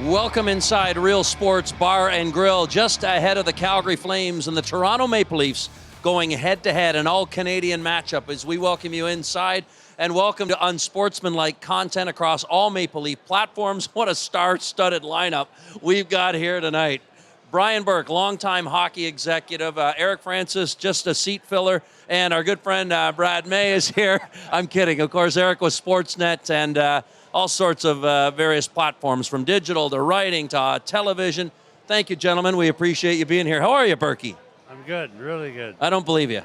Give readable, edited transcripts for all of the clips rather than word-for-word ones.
Welcome inside Real Sports Bar and Grill, just ahead of the Calgary Flames and the Toronto Maple Leafs, going head-to-head, an all-Canadian matchup as we welcome you inside. And welcome to Unsportsmanlike content across all Maple Leaf platforms. What a star-studded lineup we've got here tonight. Brian Burke, longtime hockey executive. Eric Francis, just a seat filler. And our good friend Brad May is here. I'm kidding. Of course, Eric was Sportsnet and all sorts of various platforms, from digital to writing to television. Thank you, gentlemen. We appreciate you being here. How are you, Berkey? I'm good, really good. I don't believe you.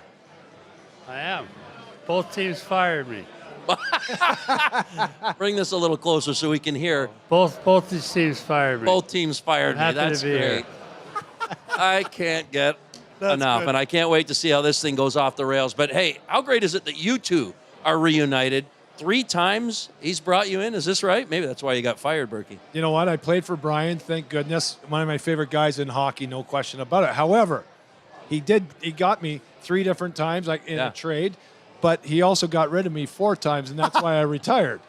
I am. Both teams fired me. Bring this a little closer so we can hear. Both these teams fired me. Both teams fired me. Happy That's to be great. here. I can't get enough, good. and I can't wait to see how this thing goes off the rails. But hey, how great is it that you two are reunited? 3 times he's brought you in. Is this right? Maybe that's why you got fired, Berkey. You know what? I played for Brian, thank goodness. One of my favorite guys in hockey, no question about it. However, he got me 3 different times in a trade, but he also got rid of me 4 times, and that's why I retired.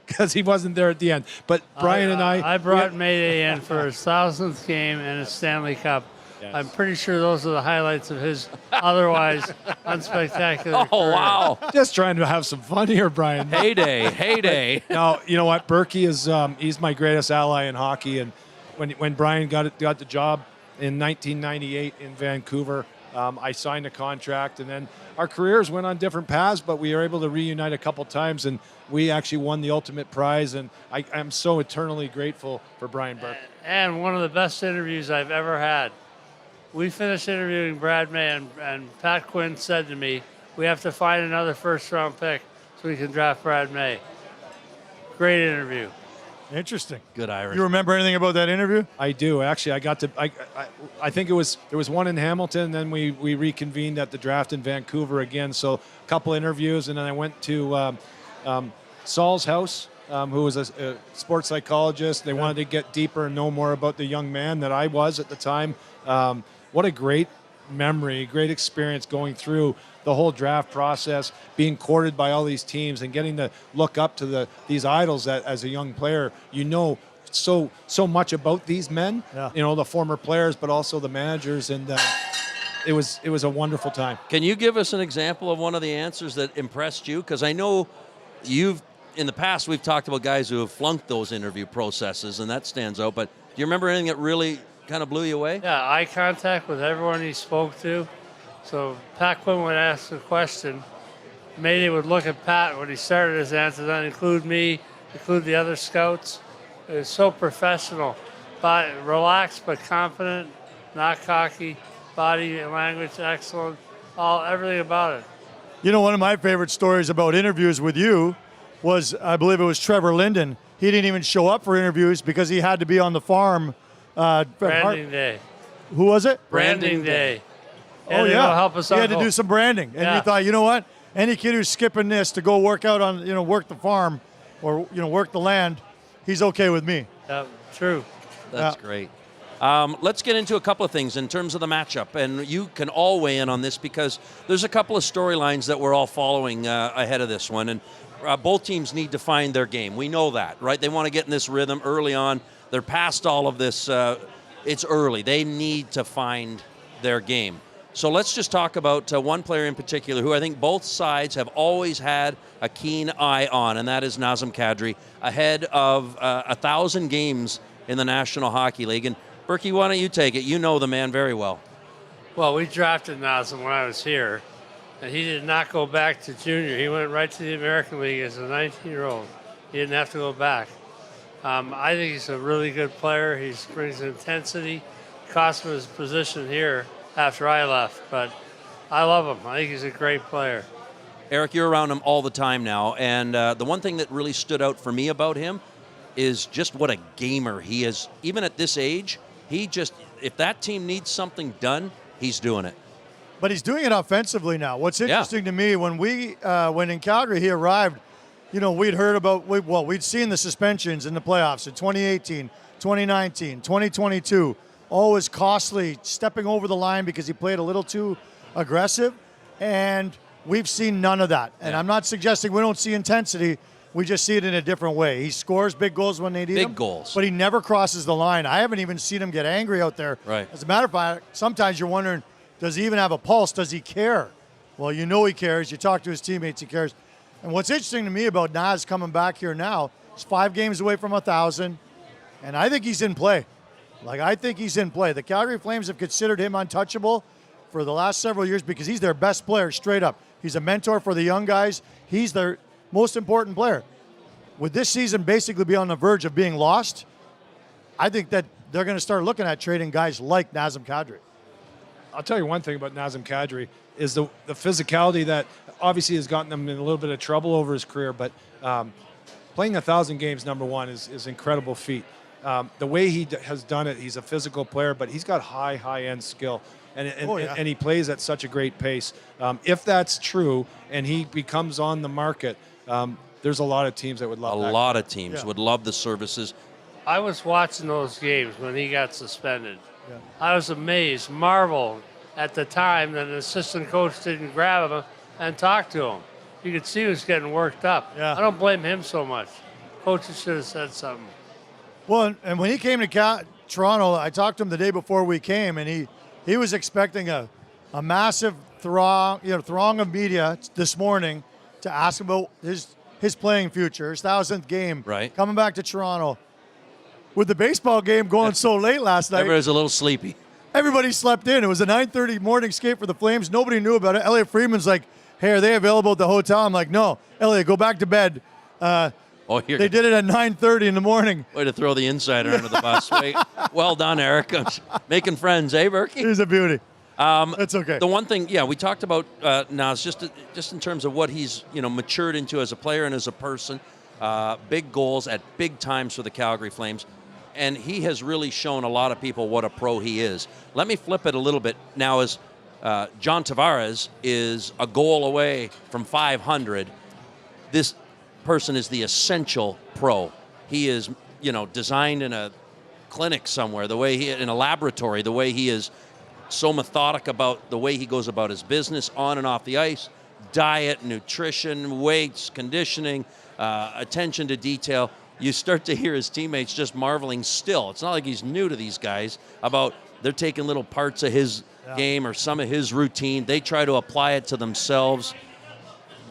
Because he wasn't there at the end. But Brian and I brought Mayday in for his 1000th game and his Stanley Cup. Yes. I'm pretty sure those are the highlights of his otherwise unspectacular Oh, career. wow. just trying to have some fun here, Brian. Heyday. No, you know what? Berkey is he's my greatest ally in hockey. And when Brian got the job in 1998 in Vancouver, I signed a contract, and then our careers went on different paths, but we were able to reunite a couple times, and we actually won the ultimate prize. And I'm so eternally grateful for Brian Burke. And one of the best interviews I've ever had. We finished interviewing Brad May, and Pat Quinn said to me, we have to find another first-round pick so we can draft Brad May. Great interview. Interesting. Good Irish. You remember anything about that interview? I do. Actually, I think there was one in Hamilton, and then we reconvened at the draft in Vancouver again. So a couple interviews, and then I went to Saul's house, who was a sports psychologist. They wanted to get deeper and know more about the young man that I was at the time. What a great memory, great experience going through the whole draft process, being courted by all these teams and getting to look up to these idols that as a young player, you know so much about these men, you know, the former players, but also the managers. And it was a wonderful time. Can you give us an example of one of the answers that impressed you? Because I know in the past, we've talked about guys who have flunked those interview processes, and that stands out. But do you remember anything that really kind of blew you away? Yeah, eye contact with everyone he spoke to. So Pat Quinn would ask a question. Mayday would look at Pat when he started his answer, then include me, include the other scouts. It was so professional, but relaxed but confident, not cocky, body language excellent, everything about it. You know, one of my favorite stories about interviews with you was, I believe it was Trevor Linden. He didn't even show up for interviews because he had to be on the farm. Branding day. Who was it? Branding day. Oh, to yeah. go help us He out. had to do some branding. And Yeah. you thought, you know what? Any kid who's skipping this to go work out on, work the farm or, work the land, he's okay with me. Yeah, true. That's great. Let's get into a couple of things in terms of the matchup, and you can all weigh in on this because there's a couple of storylines that we're all following ahead of this one, and both teams need to find their game. We know that, right? They want to get in this rhythm early on. They're past all of this. It's early. They need to find their game. So let's just talk about one player in particular who I think both sides have always had a keen eye on, and that is Nazem Kadri, ahead of 1,000 games in the National Hockey League. And Berkey, why don't you take it? You know the man very well. Well, we drafted Nazem when I was here, and he did not go back to junior. He went right to the American League as a 19-year-old. He didn't have to go back. I think he's a really good player. He brings intensity. Cost him his position here after I left, but I love him. I think he's a great player. Eric, you're around him all the time now, and the one thing that really stood out for me about him is just what a gamer he is. Even at this age, if that team needs something done, he's doing it. But he's doing it offensively now. What's interesting to me, when when in Calgary he arrived, we'd heard about, we'd seen the suspensions in the playoffs in 2018, 2019, 2022. Always costly, stepping over the line because he played a little too aggressive. And we've seen none of that. And I'm not suggesting we don't see intensity. We just see it in a different way. He scores big goals when they need Big him, goals. but he never crosses the line. I haven't even seen him get angry out there. Right. As a matter of fact, sometimes you're wondering, does he even have a pulse? Does he care? Well, you know he cares. You talk to his teammates, he cares. And what's interesting to me about Naz coming back here now, he's 5 games away from 1,000, and I think he's in play. I think he's in play. The Calgary Flames have considered him untouchable for the last several years because he's their best player, straight up. He's a mentor for the young guys. He's their most important player. Would this season basically be on the verge of being lost? I think that they're going to start looking at trading guys like Nazem Kadri. I'll tell you one thing about Nazem Kadri is the physicality that obviously has gotten him in a little bit of trouble over his career, but playing 1,000 games, number one, is an incredible feat. The way he has done it, he's a physical player, but he's got high-end skill. And he plays at such a great pace. If that's true and he becomes on the market, there's a lot of teams that would love that. A lot of teams would love the services. I was watching those games when he got suspended. Yeah. I was amazed, marveled at the time that an assistant coach didn't grab him and talk to him. You could see he was getting worked up. Yeah. I don't blame him so much. Coaches should have said something. Well, and when he came to Toronto, I talked to him the day before we came, and he was expecting a massive throng of media this morning to ask about his playing future, his 1,000th game, coming back to Toronto. With the baseball game going so late last night, Everybody's a little sleepy. everybody slept in. It was a 9:30 morning skate for the Flames. Nobody knew about it. Elliot Friedman's like, "Hey, are they available at the hotel?" I'm like, "No, Elliot, go back to bed." They did it at 9:30 in the morning. Way to throw the insider under the bus. Well done, Eric. Making friends, eh, Berkey? He's a beauty. It's okay. The one thing, we talked about Naz, just in terms of what he's matured into as a player and as a person. Big goals at big times for the Calgary Flames. And he has really shown a lot of people what a pro he is. Let me flip it a little bit. Now, as John Tavares is a goal away from 500, this person is the essential pro. He is, designed in a clinic somewhere, in a laboratory, the way he is so methodic about the way he goes about his business on and off the ice, diet, nutrition, weights, conditioning, attention to detail. You start to hear his teammates just marveling still. It's not like he's new to these guys about they're taking little parts of his game or some of his routine. They try to apply it to themselves.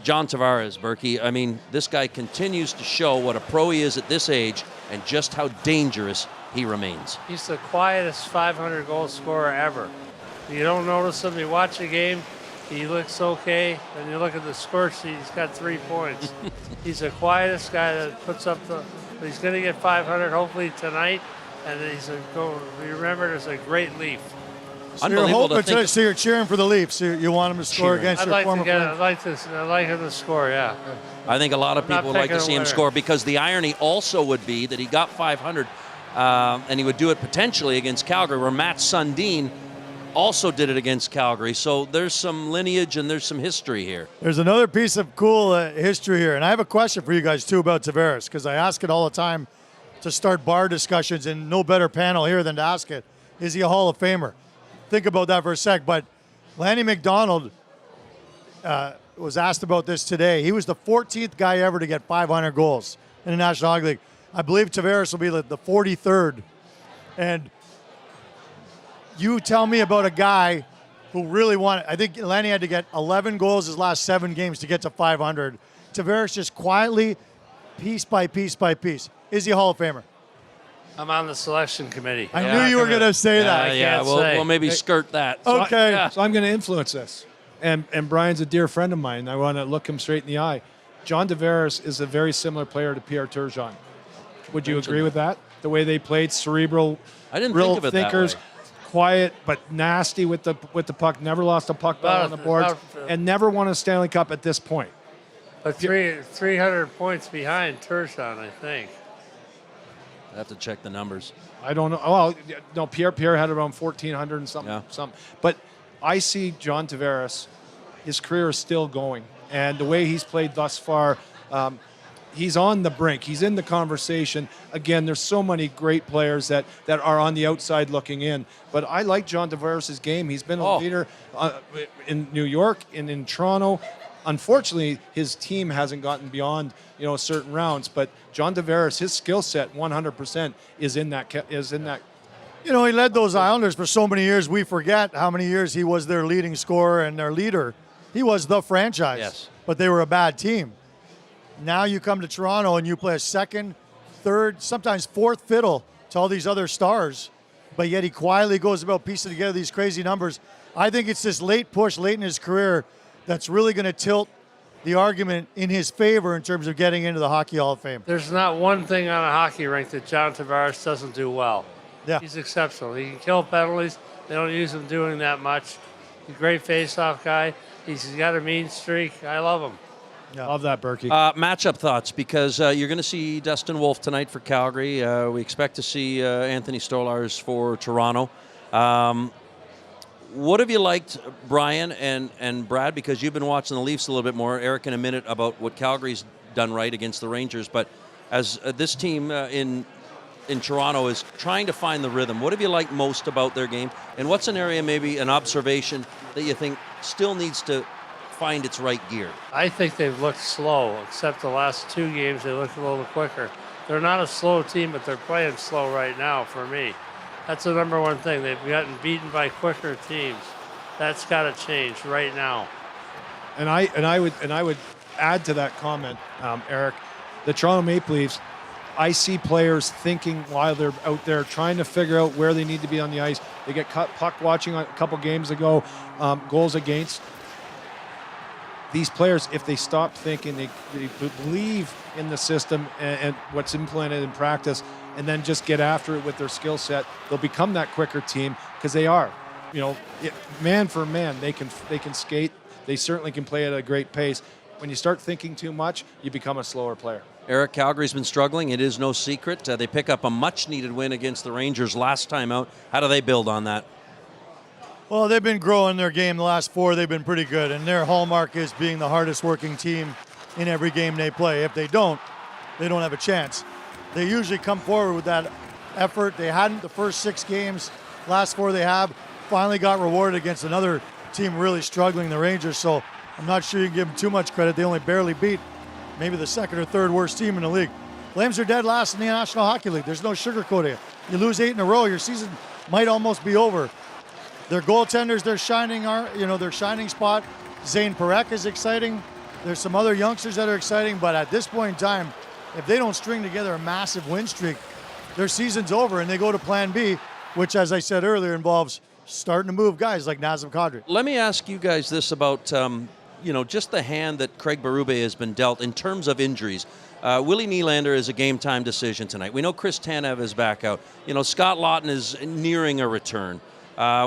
John Tavares, Berkey, I mean, this guy continues to show what a pro he is at this age and just how dangerous he remains. He's the quietest 500 goal scorer ever. You don't notice him. You watch a game, he looks okay. Then you look at the score sheet, he's got 3 points. He's the quietest guy that puts up he's going to get 500 hopefully tonight, and he's going to be remembered as a great Leaf. Unbelievable So you're cheering for the Leafs. You want him to score against your former player? I'd like him to score, yeah. I think a lot of people would like to see him score because the irony also would be that he got 500 and he would do it potentially against Calgary, where Matt Sundin also did it against Calgary. So there's some lineage and there's some history here. There's another piece of cool history here. And I have a question for you guys, too, about Tavares, because I ask it all the time to start bar discussions, and no better panel here than to ask it. Is he a Hall of Famer? Think about that for a sec. But Lanny McDonald was asked about this today. He was the 14th guy ever to get 500 goals in the National Hockey League. I believe Tavares will be the 43rd. And you tell me about a guy who really wanted. I think Lanny had to get 11 goals his last 7 games to get to 500. Tavares just quietly, piece by piece by piece. Is he a Hall of Famer? I'm on the selection committee. I knew you were going to say that. We'll maybe skirt that. Okay. So I'm going to influence this. And Brian's a dear friend of mine. I want to look him straight in the eye. John Tavares is a very similar player to Pierre Turgeon. Would you agree with that? The way they played, cerebral, I didn't real think of it thinkers, that way. quiet but nasty with the puck. Never lost a puck battle on the boards, and never won a Stanley Cup at this point. But 300 points behind Turgeon, I think. I have to check the numbers. I don't know. Well, no, Pierre had around 1,400 and something. Yeah. But I see John Tavares, his career is still going. And the way he's played thus far, he's on the brink. He's in the conversation. Again, there's so many great players that are on the outside looking in. But I like John Tavares' game. He's been a leader in New York and in Toronto. Unfortunately, his team hasn't gotten beyond certain rounds. But John Tavares, his skill set 100% is in that. He led those Islanders for so many years. We forget how many years he was their leading scorer and their leader. He was the franchise. Yes. But they were a bad team. Now you come to Toronto and you play a second, third, sometimes fourth fiddle to all these other stars, but yet he quietly goes about piecing together these crazy numbers. I think it's this late push late in his career that's really going to tilt the argument in his favor in terms of getting into the Hockey Hall of Fame. There's not one thing on a hockey rink that John Tavares doesn't do well. Yeah. He's exceptional. He can kill penalties. They don't use him doing that much. He's a great face-off guy. He's got a mean streak. I love him. Yeah. Love that, Berkey. Matchup thoughts, because you're going to see Dustin Wolf tonight for Calgary. We expect to see Anthony Stolarz for Toronto. What have you liked, Brian and Brad, because you've been watching the Leafs a little bit more, Eric in a minute, about what Calgary's done right against the Rangers, but as this team in Toronto is trying to find the rhythm, what have you liked most about their game, and what's an area, maybe an observation, that you think still needs to find its right gear? I think they've looked slow, except the last two games they looked a little quicker. They're not a slow team, but they're playing slow right now for me. That's the number one thing. They've gotten beaten by quicker teams. That's got to change right now. And I would add to that comment, Eric, the Toronto Maple Leafs, I see players thinking while they're out there trying to figure out where they need to be on the ice. They get puck watching a couple games ago, goals against. These players, if they stop thinking, they believe in the system and what's implemented in practice, and then just get after it with their skill set, they'll become that quicker team, because they are. Man for man, they can skate. They certainly can play at a great pace. When you start thinking too much, you become a slower player. Eric, Calgary's been struggling. It is no secret. They pick up a much-needed win against the Rangers last time out. How do they build on that? Well, they've been growing their game the last four. They've been pretty good, and their hallmark is being the hardest working team in every game they play. If they don't have a chance. They usually come forward with that effort. They hadn't the first 6 games. Last 4 they have. Finally got rewarded against another team really struggling, the Rangers. So I'm not sure you can give them too much credit. They only barely beat maybe the second or third worst team in the league. Flames are dead last in the National Hockey League. There's no sugarcoating it. You lose 8 in a row, your season might almost be over. Their goaltenders, their shining spot. Zane Parekh is exciting. There's some other youngsters that are exciting, but at this point in time, if they don't string together a massive win streak, their season's over and they go to plan B, which, as I said earlier, involves starting to move guys like Nazem Kadri. Let me ask you guys this about, just the hand that Craig Berube has been dealt in terms of injuries. Willie Nylander is a game-time decision tonight. We know Chris Tanev is back out. Scott Laughton is nearing a return.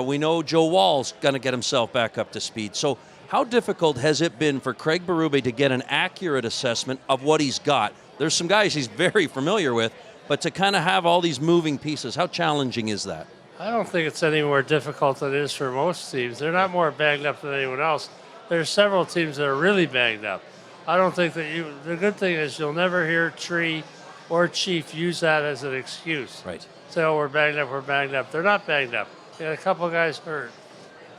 We know Joe Wall's going to get himself back up to speed. So how difficult has it been for Craig Berube to get an accurate assessment of what he's got? There's some guys he's very familiar with, but to kind of have all these moving pieces, how challenging is that? I don't think it's any more difficult than it is for most teams. They're not more banged up than anyone else. There's several teams that are really banged up. I don't think that the good thing is you'll never hear Tree or Chief use that as an excuse. Right. Say, oh, we're banged up. They're not banged up. They got a couple of guys hurt.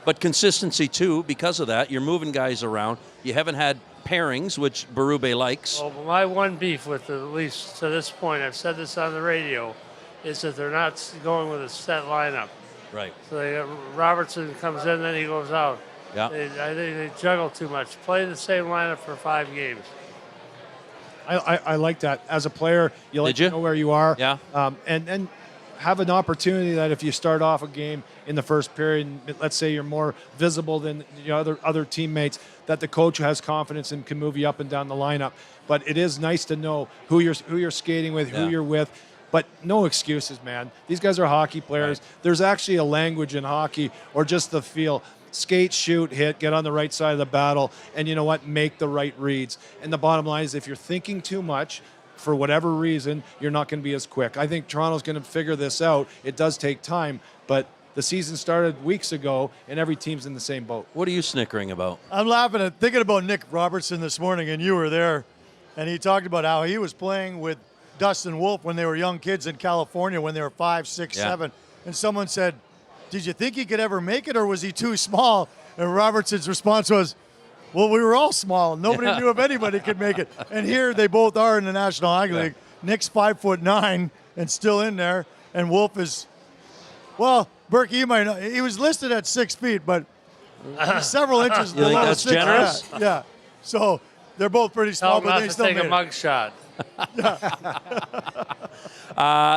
But consistency, too, because of that. You're moving guys around. You haven't had pairings, which Berube likes. Well, my one beef with the Leafs to this point, I've said this on the radio, is that they're not going with a set lineup. Right. So Robertson comes in, then he goes out. Yeah. I think they juggle too much. Play the same lineup for 5 games. I like that. As a player, you like to know where you are. Yeah. And have an opportunity that if you start off a game in the first period, and let's say you're more visible than other teammates, that the coach has confidence and can move you up and down the lineup. But it is nice to know who you're skating with, who you're with. But no excuses, man. These guys are hockey players. Right. There's actually a language in hockey, or just the feel. Skate, shoot, hit, get on the right side of the battle, and you know what? Make the right reads. And the bottom line is if you're thinking too much, for whatever reason, you're not going to be as quick. I think Toronto's going to figure this out. It does take time, but the season started weeks ago, and every team's in the same boat. What are you snickering about? I'm laughing at thinking about Nick Robertson this morning, and you were there, and he talked about how he was playing with Dustin Wolf when they were young kids in California when they were 5, 6, 7. And someone said, did you think he could ever make it, or was he too small? And Robertson's response was, Well, we were all small. Nobody knew if anybody could make it. And here they both are in the National Hockey League. Nick's 5'9" and still in there, and Wolf is, well, Berkey, you might know, he was listed at 6 feet, but he's several inches You think below that's 6. generous? Yeah. So they're both pretty small, Tell him but not they to still take made a it. mug shot.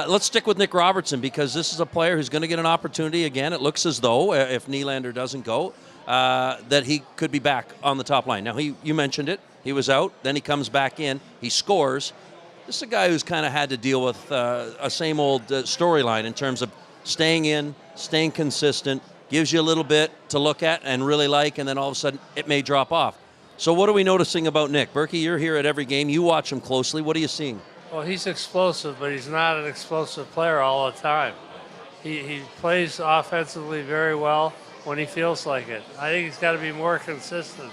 Let's stick with Nick Robertson because this is a player who's going to get an opportunity again. It looks as though, if Nylander doesn't go, that he could be back on the top line. Now, you mentioned it. He was out. Then he comes back in. He scores. This is a guy who's kind of had to deal with a same old storyline in terms of staying in, staying consistent, gives you a little bit to look at and really like, and then all of a sudden it may drop off. So what are we noticing about Nick? Berkey, you're here at every game. You watch him closely. What are you seeing? Well, he's explosive, but he's not an explosive player all the time. He plays offensively very well when he feels like it. I think he's got to be more consistent.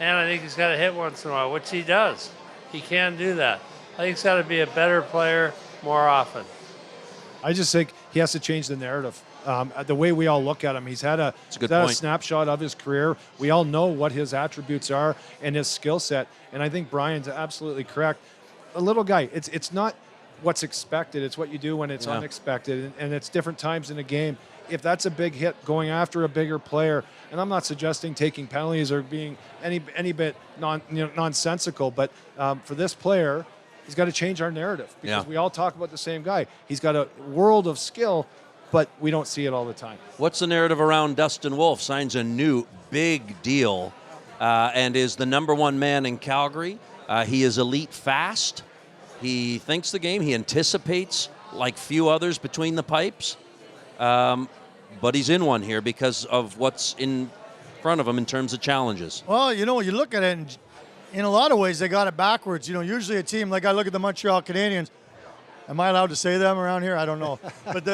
And I think he's got to hit once in a while, which he does. He can do that. I think he's got to be a better player more often. I just think he has to change the narrative. The way we all look at him, he's had a snapshot of his career. We all know what his attributes are and his skill set. And I think Brian's absolutely correct. A little guy, it's not what's expected. It's what you do when it's unexpected. And it's different times in a game. If that's a big hit, going after a bigger player, and I'm not suggesting taking penalties or being any bit nonsensical, but for this player, he's got to change our narrative because we all talk about the same guy. He's got a world of skill, but we don't see it all the time. What's the narrative around Dustin Wolf? Signs a new big deal and is the number one man in Calgary. He is elite fast. He thinks the game. He anticipates like few others between the pipes. But he's in one here because of what's in front of him in terms of challenges. Well, you look at it, and in a lot of ways, they got it backwards. Usually a team, like I look at the Montreal Canadiens. Am I allowed to say them around here? I don't know. But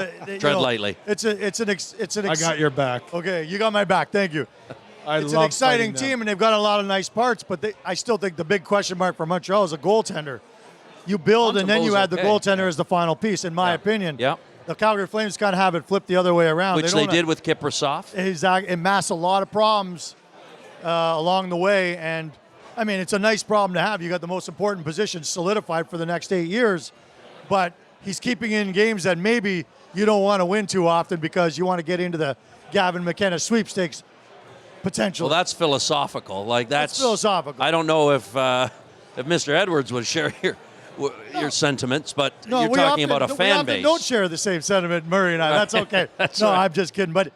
tread lightly. It's an. I got your back. Okay, you got my back. Thank you. It's an love exciting fighting them. team, and they've got a lot of nice parts. But I still think the big question mark for Montreal is a goaltender. You build, and then you add the goaltender as the final piece, in my opinion. Yeah. The Calgary Flames kind of have it flipped the other way around. Which they did with Kiprasov. Exactly. It masks a lot of problems along the way. And, I mean, it's a nice problem to have. You got the most important position solidified for the next 8 years. But he's keeping in games that maybe you don't want to win too often because you want to get into the Gavin McKenna sweepstakes potential. Well, that's philosophical. That's philosophical. I don't know if Mr. Edwards would share your sentiments, but you're talking about a fan base. Don't share the same sentiment, Murray and I. That's okay. That's no, right. I'm just kidding. But,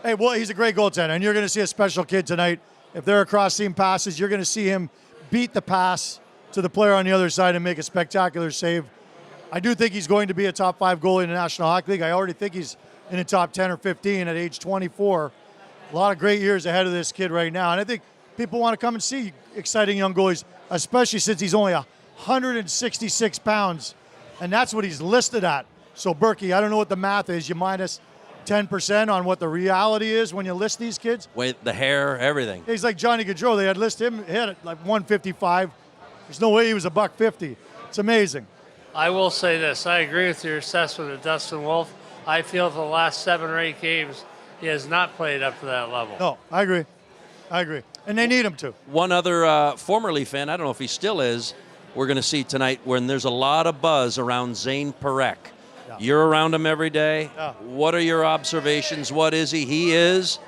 hey, well, he's a great goaltender, and you're going to see a special kid tonight. If they're across-seam passes, you're going to see him beat the pass to the player on the other side and make a spectacular save. I do think he's going to be a top 5 goalie in the National Hockey League. I already think he's in the top 10 or 15 at age 24. A lot of great years ahead of this kid right now. And I think people want to come and see exciting young goalies, especially since he's only 166 pounds, and that's what he's listed at. So, Berkey, I don't know what the math is. You minus 10% on what the reality is when you list these kids. Wait, the hair, everything. He's like Johnny Gaudreau. They had listed him, he had it like 155. There's no way he was $150. It's amazing. I will say this. I agree with your assessment of Dustin Wolf. I feel for the last 7 or 8 games, he has not played up to that level. No, I agree. And they need him to. One other former Leaf fan, I don't know if he still is, we're going to see tonight when there's a lot of buzz around Zane Parekh. Yeah. You're around him every day. Yeah. What are your observations? What is he? He is,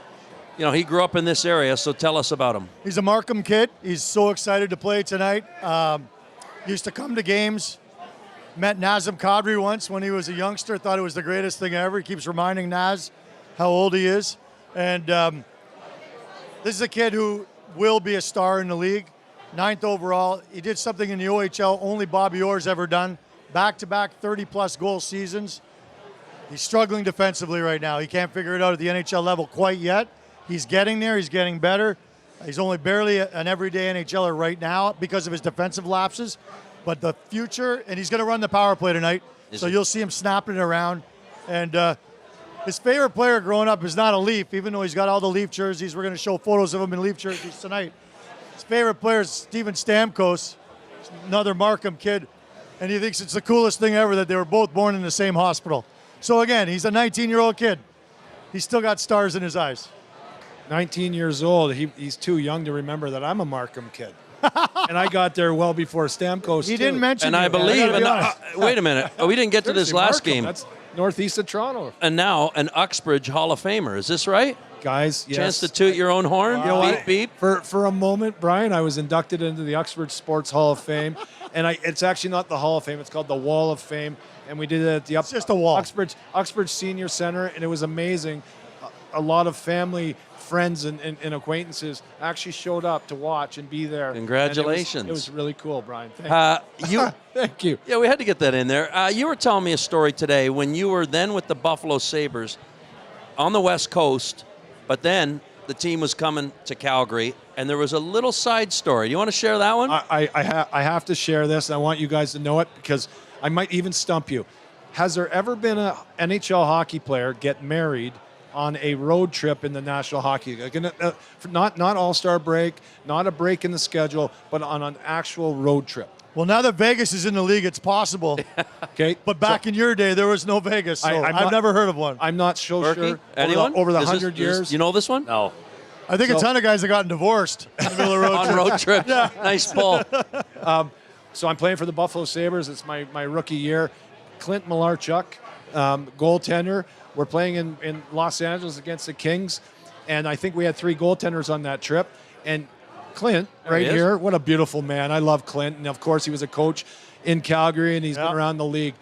he grew up in this area, so tell us about him. He's a Markham kid. He's so excited to play tonight. Used to come to games. Met Nazem Kadri once when he was a youngster. Thought it was the greatest thing ever. He keeps reminding Naz how old he is. And this is a kid who will be a star in the league. 9th overall. He did something in the OHL only Bobby Orr's ever done. Back-to-back 30-plus goal seasons. He's struggling defensively right now. He can't figure it out at the NHL level quite yet. He's getting there. He's getting better. He's only barely an everyday NHLer right now because of his defensive lapses. But the future, and he's going to run the power play tonight, so you'll see him snapping it around. And his favorite player growing up is not a Leaf, even though he's got all the Leaf jerseys. We're going to show photos of him in Leaf jerseys tonight. His favorite player is Steven Stamkos, another Markham kid, and he thinks it's the coolest thing ever that they were both born in the same hospital. So again, he's a 19-year-old kid. He's still got stars in his eyes. 19 years old. He's too young to remember that I'm a Markham kid. And I got there well before Stamkos. He didn't mention And you, I man. believe. gotta be And, honest. wait a minute. We didn't get to this Seriously, last Markham, game. That's northeast of Toronto. And now an Uxbridge Hall of Famer. Is this right? Guys, yes. Chance to toot your own horn. You know beep what? beep. For a moment, Brian, I was inducted into the Uxbridge Sports Hall of Fame, and it's actually not the Hall of Fame; it's called the Wall of Fame, and we did it at the It's just a wall. Uxbridge Senior Center, and it was amazing. A lot of family, friends, and acquaintances actually showed up to watch and be there. Congratulations. And it was really cool, Brian. Thank you. You. Thank you. Yeah, we had to get that in there. You were telling me a story today when you were then with the Buffalo Sabres on the West Coast, but then the team was coming to Calgary, and there was a little side story. Do you want to share that one? I have to share this. I want you guys to know it because I might even stump you. Has there ever been an NHL hockey player get married on a road trip in the National Hockey League? Not All-Star break, not a break in the schedule, but on an actual road trip. Well, now that Vegas is in the league, it's possible. Okay, But back in your day, there was no Vegas, so I've never heard of one. I'm not so Berkey? sure. Anyone? Over the Is this- 100 years. You know this one? No. I think a So- ton of guys have gotten divorced in the middle of the road. On trip. road trip. Nice pull. So I'm playing for the Buffalo Sabres. It's my rookie year. Clint Malarchuk, goaltender. We're playing in Los Angeles against the Kings, and I think we had 3 goaltenders on that trip. And Clint, There he right is. here, what a beautiful man. I love Clint, and of course he was a coach in Calgary, and he's been around the league.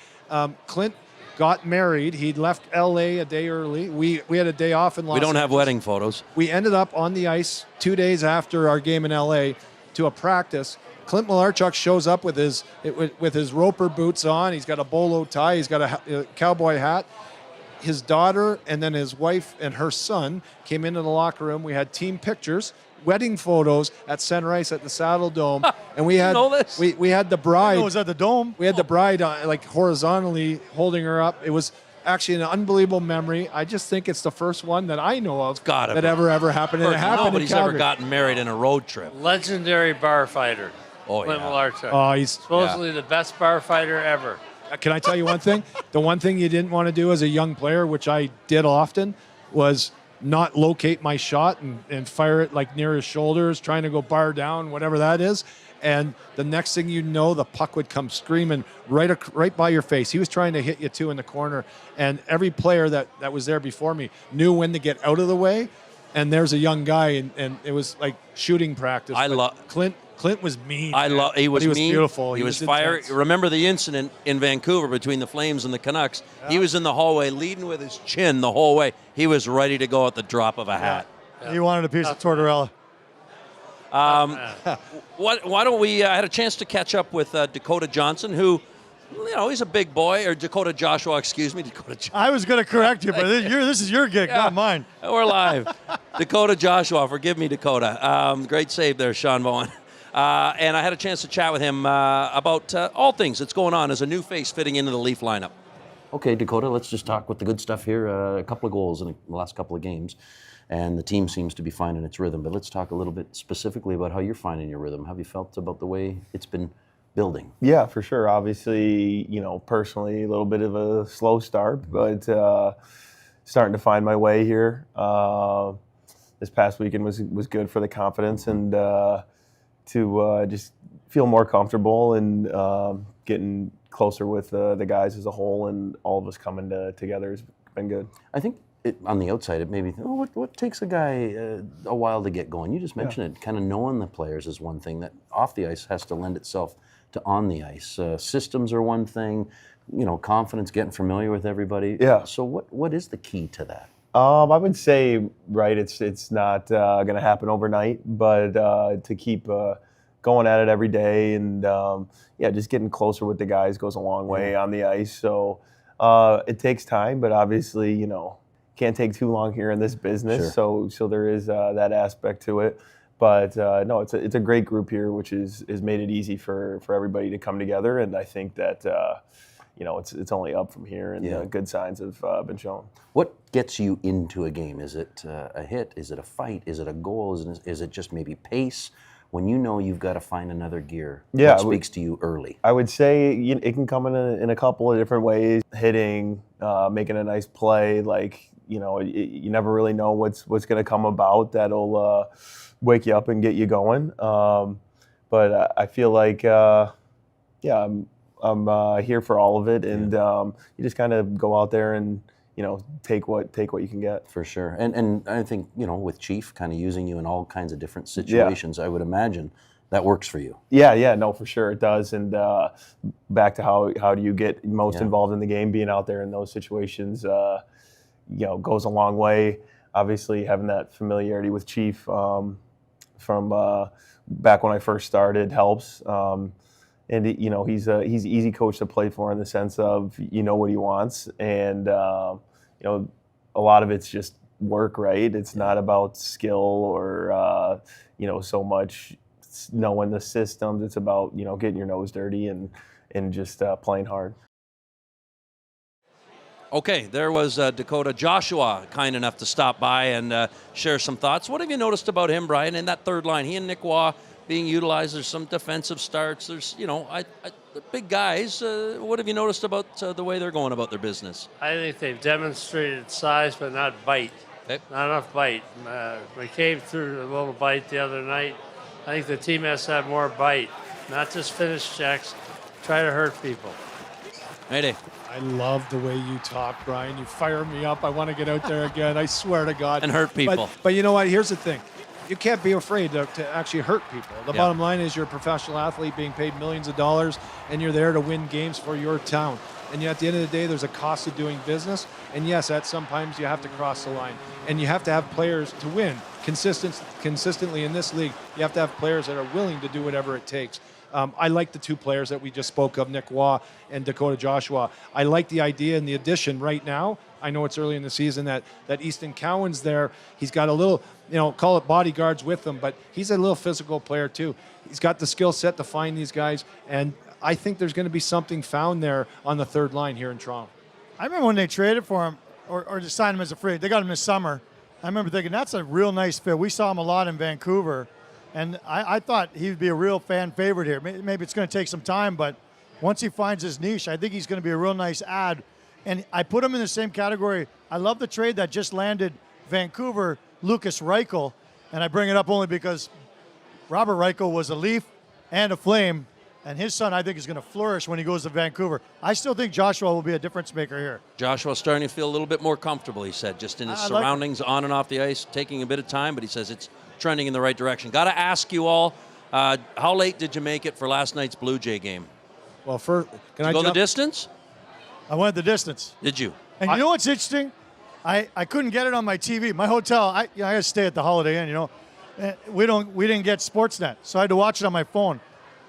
Clint got married. He'd left LA a day early. We had a day off in Los We don't have Angeles. wedding photos. We ended up on the ice 2 days after our game in LA to a practice. Clint Malarchuk shows up with his roper boots on. He's got a bolo tie. He's got a cowboy hat. His daughter and then his wife and her son came into the locker room. We had team pictures, wedding photos at Center Ice at the Saddle Dome, and we had know this? we had the bride. It was at the Dome. We had the bride like horizontally holding her up. It was actually an unbelievable memory. I just think it's the first one that I know of Gotta that be. ever happened. And it happened Nobody's in ever Calgary. gotten married in a road trip. Legendary bar fighter. Oh, Clint yeah. Malarchuk. Oh, he's. Supposedly the best bar fighter ever. Can I tell you one thing? The one thing you didn't want to do as a young player, which I did often, was not locate my shot and fire it like near his shoulders, trying to go bar down, whatever that is. And the next thing you know, the puck would come screaming right by your face. He was trying to hit you too in the corner. And every player that was there before me knew when to get out of the way. And there's a young guy, and it was like shooting practice. I But love Clint was mean. I man. love. He was But he was mean. beautiful. He was fire. intense. Remember the incident in Vancouver between the Flames and the Canucks? He was in the hallway, leading with his chin the whole way. He was ready to go at the drop of a hat. He wanted a piece of tortorella. Why don't we? I had a chance to catch up with Dakota Johnson, who, he's a big boy, or Dakota Joshua, excuse me, Dakota Joshua. I was going to correct you, but this is your gig, not mine. We're live. Dakota Joshua, forgive me, Dakota. Great save there, Sean Bowen. And I had a chance to chat with him about all things that's going on as a new face fitting into the Leaf lineup. Okay, Dakota, let's just talk with the good stuff here. A couple of goals in the last couple of games, and the team seems to be finding its rhythm. But let's talk a little bit specifically about how you're finding your rhythm. How have you felt about the way it's been building? Yeah, for sure. Obviously, personally, a little bit of a slow start, but starting to find my way here. This past weekend was good for the confidence and to just feel more comfortable and getting closer with the guys as a whole, and all of us coming together has been good. I think on the outside, it made me think, what takes a guy a while to get going? You just mentioned it. Kind of knowing the players is one thing that off the ice has to lend itself to on the ice. Systems are one thing, confidence, getting familiar with everybody. Yeah. So what is the key to that? I would say, right, it's not going to happen overnight, but to keep going at it every day and, just getting closer with the guys goes a long way on the ice. So it takes time, but obviously, can't take too long here in this business. Sure. So there is that aspect to it. But no, it's a great group here, which is made it easy for everybody to come together. And I think that, it's only up from here, and good signs have been shown. What gets you into a game? Is it a hit? Is it a fight? Is it a goal? Is it just maybe pace? When you know you've got to find another gear, Yeah, what speaks to you early? I would say it can come in a couple of different ways. Hitting, making a nice play, like you never really know what's going to come about that'll wake you up and get you going. But I feel like, I'm here for all of it, and you just kind of go out there and take what you can get. For sure. And I think with Chief kind of using you in all kinds of different situations, I would imagine that works for you. Yeah, no, for sure it does. And back to how do you get most involved in the game? Being out there in those situations, goes a long way. Obviously, having that familiarity with Chief from back when I first started helps. And he's easy coach to play for in the sense of what he wants, and a lot of it's just work, right? It's not about skill or so much knowing the systems. It's about getting your nose dirty and just playing hard. Okay, there was Dakota Joshua, kind enough to stop by and share some thoughts. What have you noticed about him, Brian, in that third line? He and Nick Waugh being utilized. There's some defensive starts. There's, the big guys. What have you noticed about the way they're going about their business? I think they've demonstrated size, but not bite. Okay. Not enough bite. McCabe threw a little bite the other night. I think the team has to have more bite, not just finish checks, try to hurt people. Mayday. I love the way you talk, Brian. You fire me up. I want to get out there again. I swear to God. And hurt people. But you know what? Here's the thing. You can't be afraid to actually hurt people. The bottom line is you're a professional athlete being paid millions of dollars, and you're there to win games for your town. And yet at the end of the day, there's a cost of doing business. And yes, at sometimes you have to cross the line. And you have to have players to win consistently in this league. You have to have players that are willing to do whatever it takes. I like the two players that we just spoke of, Nick Waugh and Dakota Joshua. I like the idea and the addition right now. I know it's early in the season that Easton Cowan's there. He's got a little, call it bodyguards with him, but he's a little physical player too. He's got the skill set to find these guys, and I think there's going to be something found there on the third line here in Toronto. I remember when they traded for him or just signed him as a free. They got him this summer. I remember thinking that's a real nice fit. We saw him a lot in Vancouver. And I thought he'd be a real fan favorite here. Maybe it's going to take some time, but once he finds his niche, I think he's going to be a real nice add. And I put him in the same category. I love the trade that just landed Vancouver, Lucas Reichel. And I bring it up only because Robert Reichel was a Leaf and a Flame, and his son, I think, is going to flourish when he goes to Vancouver. I still think Joshua will be a difference maker here. Joshua's starting to feel a little bit more comfortable, he said, just in his surroundings, on and off the ice, taking a bit of time, but he says it's trending in the right direction. Got to ask you all, how late did you make it for last night's Blue Jay game? Well, Did you go the distance? I went the didn't. Did you? And you know what's interesting? I couldn't get it on my TV. My hotel, I got to stay at the Holiday Inn, We didn't get Sportsnet, so I had to watch it on my phone.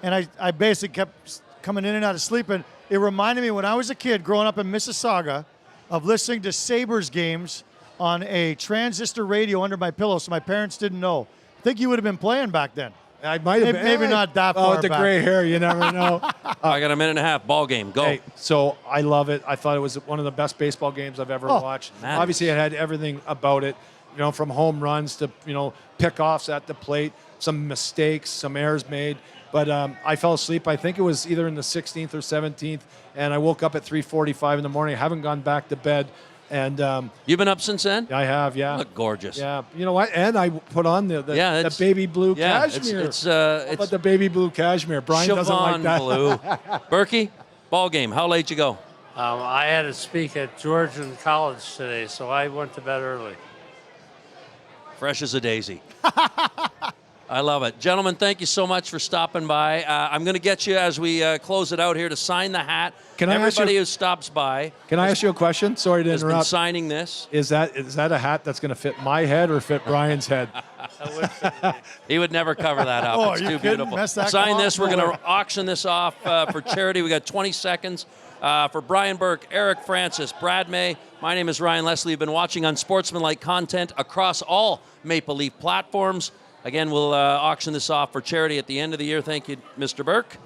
And I basically kept coming in and out of sleep. And it reminded me when I was a kid growing up in Mississauga of listening to Sabres games on a transistor radio under my pillow, so my parents didn't know. I think you would have been playing back then. I might have been. Maybe not that far with the back. gray hair, you never know. I got a minute and a half. Ball game. Go. Hey, so I love it. I thought it was one of the best baseball games I've ever watched. Man. Obviously, it had everything about it, from home runs to, pickoffs at the plate, some mistakes, some errors made. But I fell asleep. I think it was either in the 16th or 17th, and I woke up at 3:45 in the morning. I haven't gone back to bed. And you've been up since then? I have, yeah. You look gorgeous. Yeah, you know what? And I put on the baby blue cashmere. It's the baby blue cashmere. Brian doesn't like that. Blue. Berkey, ball game. How late you go? I had to speak at Georgian College today, so I went to bed early. Fresh as a daisy. I love it. Gentlemen, thank you so much for stopping by. I'm going to get you, as we close it out here, to sign the hat. Everybody who stops by. Can I ask you a question? Sorry to interrupt. interrupt. Has been signing this. Is that a hat that's going to fit my head or fit Brian's head? He would never cover that up. It's too beautiful. Sign this. We're going to auction this off for charity. We got 20 seconds. For Brian Burke, Eric Francis, Brad May, my name is Ryan Leslie. You've been watching Unsportsmanlike content across all Maple Leaf platforms. Again, we'll auction this off for charity at the end of the year. Thank you, Mr. Burke.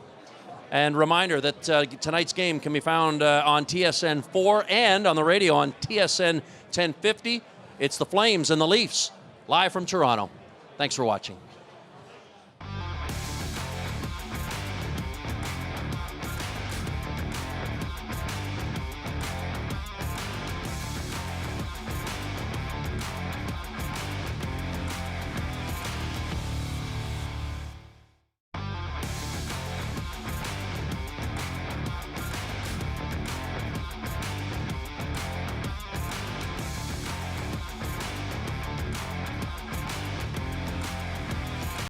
And reminder that tonight's game can be found on TSN 4 and on the radio on TSN 1050. It's the Flames and the Leafs, live from Toronto. Thanks for watching.